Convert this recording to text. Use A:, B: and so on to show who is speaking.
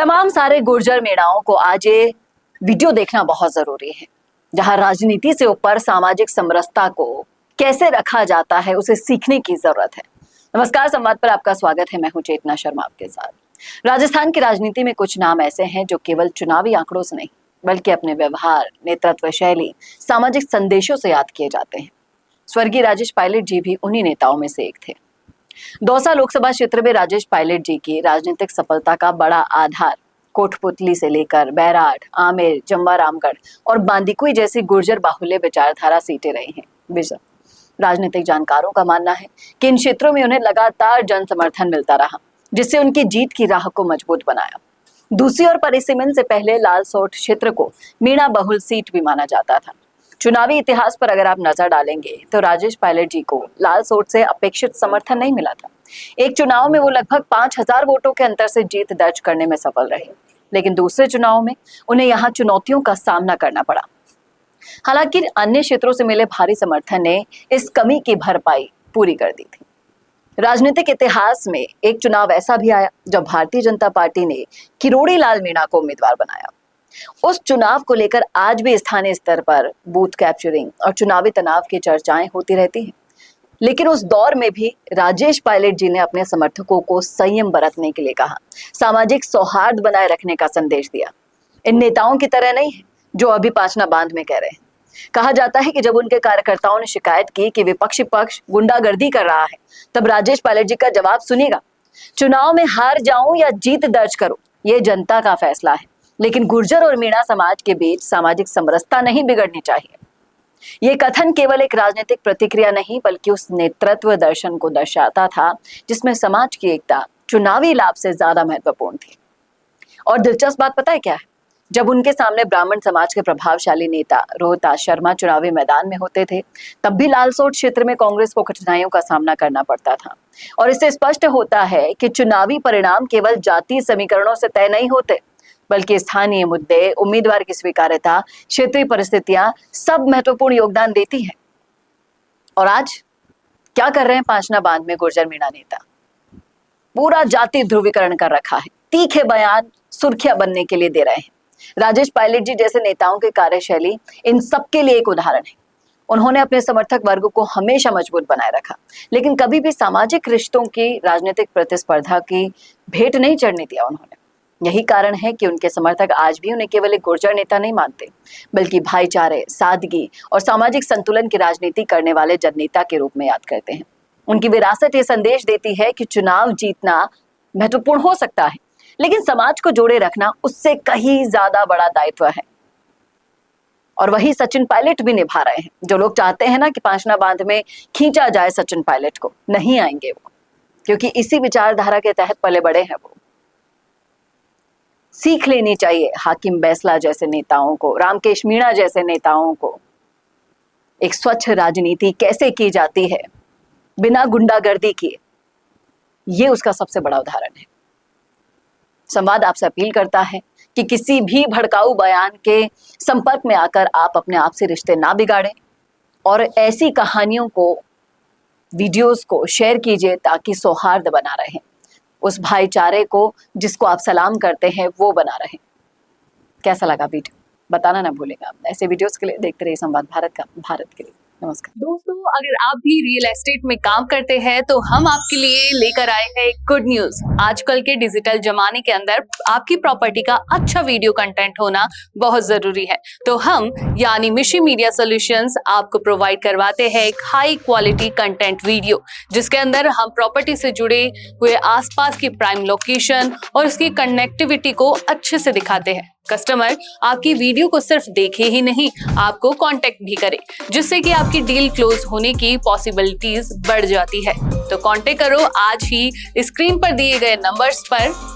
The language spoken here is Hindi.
A: तमाम सारे गुर्जर मेड़ाओं को आज ये वीडियो देखना बहुत जरूरी है, जहां राजनीति से ऊपर सामाजिक समरसता को कैसे रखा जाता है उसे सीखने की जरूरत है। नमस्कार, संवाद पर आपका स्वागत है। मैं हूं चेतना शर्मा आपके साथ। राजस्थान की राजनीति में कुछ नाम ऐसे हैं जो केवल चुनावी आंकड़ों से नहीं बल्कि अपने व्यवहार, नेतृत्व शैली, सामाजिक संदेशों से याद किए जाते हैं। स्वर्गीय राजेश पायलट जी भी उन्हीं नेताओं में से एक थे। दौसा लोकसभा क्षेत्र में राजेश पायलट जी की राजनीतिक सफलता का बड़ा आधार कोटपुतली से लेकर बैराठ, आमेर, जमवारामगढ़ और बांदीकुई जैसी गुर्जर बाहुल्य विचारधारा सीटें रही हैं। राजनीतिक जानकारों का मानना है कि इन क्षेत्रों में उन्हें लगातार जन समर्थन मिलता रहा, जिससे उनकी जीत की राह को मजबूत बनाया। दूसरी ओर परिसीमन से पहले लालसोट क्षेत्र को मीणा बहुल सीट भी माना जाता था। चुनावी इतिहास पर अगर आप नजर डालेंगे तो राजेश पायलट जी को लालसोट से अपेक्षित समर्थन नहीं मिला था। एक चुनाव में वो लगभग 5000 वोटों के अंतर से जीत दर्ज करने में सफल रहे, लेकिन दूसरे चुनाव में उन्हें यहाँ चुनौतियों का सामना करना पड़ा। हालांकि अन्य क्षेत्रों से मिले भारी समर्थन ने इस कमी की भरपाई पूरी कर दी थी। राजनीतिक इतिहास में एक चुनाव ऐसा भी आया जब भारतीय जनता पार्टी ने किरोड़ी लाल मीणा को उम्मीदवार बनाया। उस चुनाव को लेकर आज भी स्थानीय स्तर पर बूथ कैप्चरिंग और चुनावी तनाव की चर्चाएं होती रहती हैं। लेकिन उस दौर में भी राजेश पायलट जी ने अपने समर्थकों को संयम बरतने के लिए कहा, सामाजिक सौहार्द बनाए रखने का संदेश दिया। इन नेताओं की तरह नहीं है जो अभी पाचना बांध में कह रहे हैं। कहा जाता है कि जब उनके कार्यकर्ताओं ने शिकायत की कि विपक्षी पक्ष गुंडागर्दी कर रहा है, तब राजेश पायलट जी का जवाब सुनिएगा, चुनाव में हार जाऊं या जीत दर्ज करूं, ये जनता का फैसला है, लेकिन गुर्जर और मीणा समाज के बीच सामाजिक समरसता नहीं बिगड़नी चाहिए। ये कथन केवल एक राजनीतिक प्रतिक्रिया नहीं बल्कि उस नेतृत्व दर्शन को दर्शाता था जिसमें समाज की एकता चुनावी लाभ से ज्यादा महत्वपूर्ण थी। और दिलचस्प बात पता है क्या है? जब उनके सामने ब्राह्मण समाज के प्रभावशाली नेता रोहतास शर्मा चुनावी मैदान में होते थे, तब भी लालसोट क्षेत्र में कांग्रेस को कठिनाइयों का सामना करना पड़ता था। और इससे स्पष्ट होता है कि चुनावी परिणाम केवल जातीय समीकरणों से तय नहीं होते, बल्कि स्थानीय मुद्दे, उम्मीदवार की स्वीकार्यता, क्षेत्रीय परिस्थितियां सब महत्वपूर्ण योगदान देती हैं। और आज क्या कर रहे हैं पाचना बांध में गुर्जर मीणा नेता? पूरा जाति ध्रुवीकरण कर रखा है, तीखे बयान सुर्खियां बनने के लिए दे रहे हैं। राजेश पायलट जी जैसे नेताओं की कार्यशैली इन सबके लिए एक उदाहरण है। उन्होंने अपने समर्थक वर्ग को हमेशा मजबूत बनाए रखा, लेकिन कभी भी सामाजिक रिश्तों की राजनीतिक प्रतिस्पर्धा की भेंट नहीं चढ़ने दिया उन्होंने। यही कारण है कि उनके समर्थक आज भी उन्हें केवल एक गुर्जर नेता नहीं मानते, बल्कि भाईचारे, सादगी और सामाजिक संतुलन की राजनीति करने वाले जननेता के रूप में याद करते हैं। उनकी विरासत ये संदेश देती है कि चुनाव जीतना महत्वपूर्ण हो सकता है, लेकिन समाज को जोड़े रखना उससे कहीं ज्यादा बड़ा दायित्व है। और वही सचिन पायलट भी निभा रहे हैं। जो लोग चाहते हैं ना कि पाचना बांध में खींचा जाए सचिन पायलट को, नहीं आएंगे वो, क्योंकि इसी विचारधारा के तहत पले बड़े हैं वो। सीख लेनी चाहिए हाकिम बैसला जैसे नेताओं को, रामकेश मीणा जैसे नेताओं को, एक स्वच्छ राजनीति कैसे की जाती है बिना गुंडागर्दी किए। ये उसका सबसे बड़ा उदाहरण है। संवाद आपसे अपील करता है कि किसी भी भड़काऊ बयान के संपर्क में आकर आप अपने आप से रिश्ते ना बिगाड़ें और ऐसी कहानियों को, वीडियोस को शेयर कीजिए ताकि सौहार्द बना रहे, उस भाईचारे को जिसको आप सलाम करते हैं वो बना रहे। कैसा लगा वीडियो बताना ना भूलेगा। ऐसे वीडियोस के लिए देखते रहिए संवाद भारत के लिए। नमस्कार
B: दोस्तों, अगर आप भी रियल एस्टेट में काम करते हैं तो हम आपके लिए लेकर आए हैं गुड न्यूज। आजकल के डिजिटल जमाने के अंदर आपकी प्रॉपर्टी का अच्छा वीडियो कंटेंट होना बहुत जरूरी है। तो हम यानी मिशी मीडिया सॉल्यूशंस आपको प्रोवाइड करवाते हैं एक हाई क्वालिटी कंटेंट वीडियो, जिसके अंदर हम प्रॉपर्टी से जुड़े हुए आसपास की प्राइम लोकेशन और उसकी कनेक्टिविटी को अच्छे से दिखाते हैं। कस्टमर आपकी वीडियो को सिर्फ देखे ही नहीं, आपको कांटेक्ट भी करे, जिससे कि आपकी डील क्लोज होने की पॉसिबिलिटीज बढ़ जाती है। तो कांटेक्ट करो आज ही स्क्रीन पर दिए गए नंबर्स पर।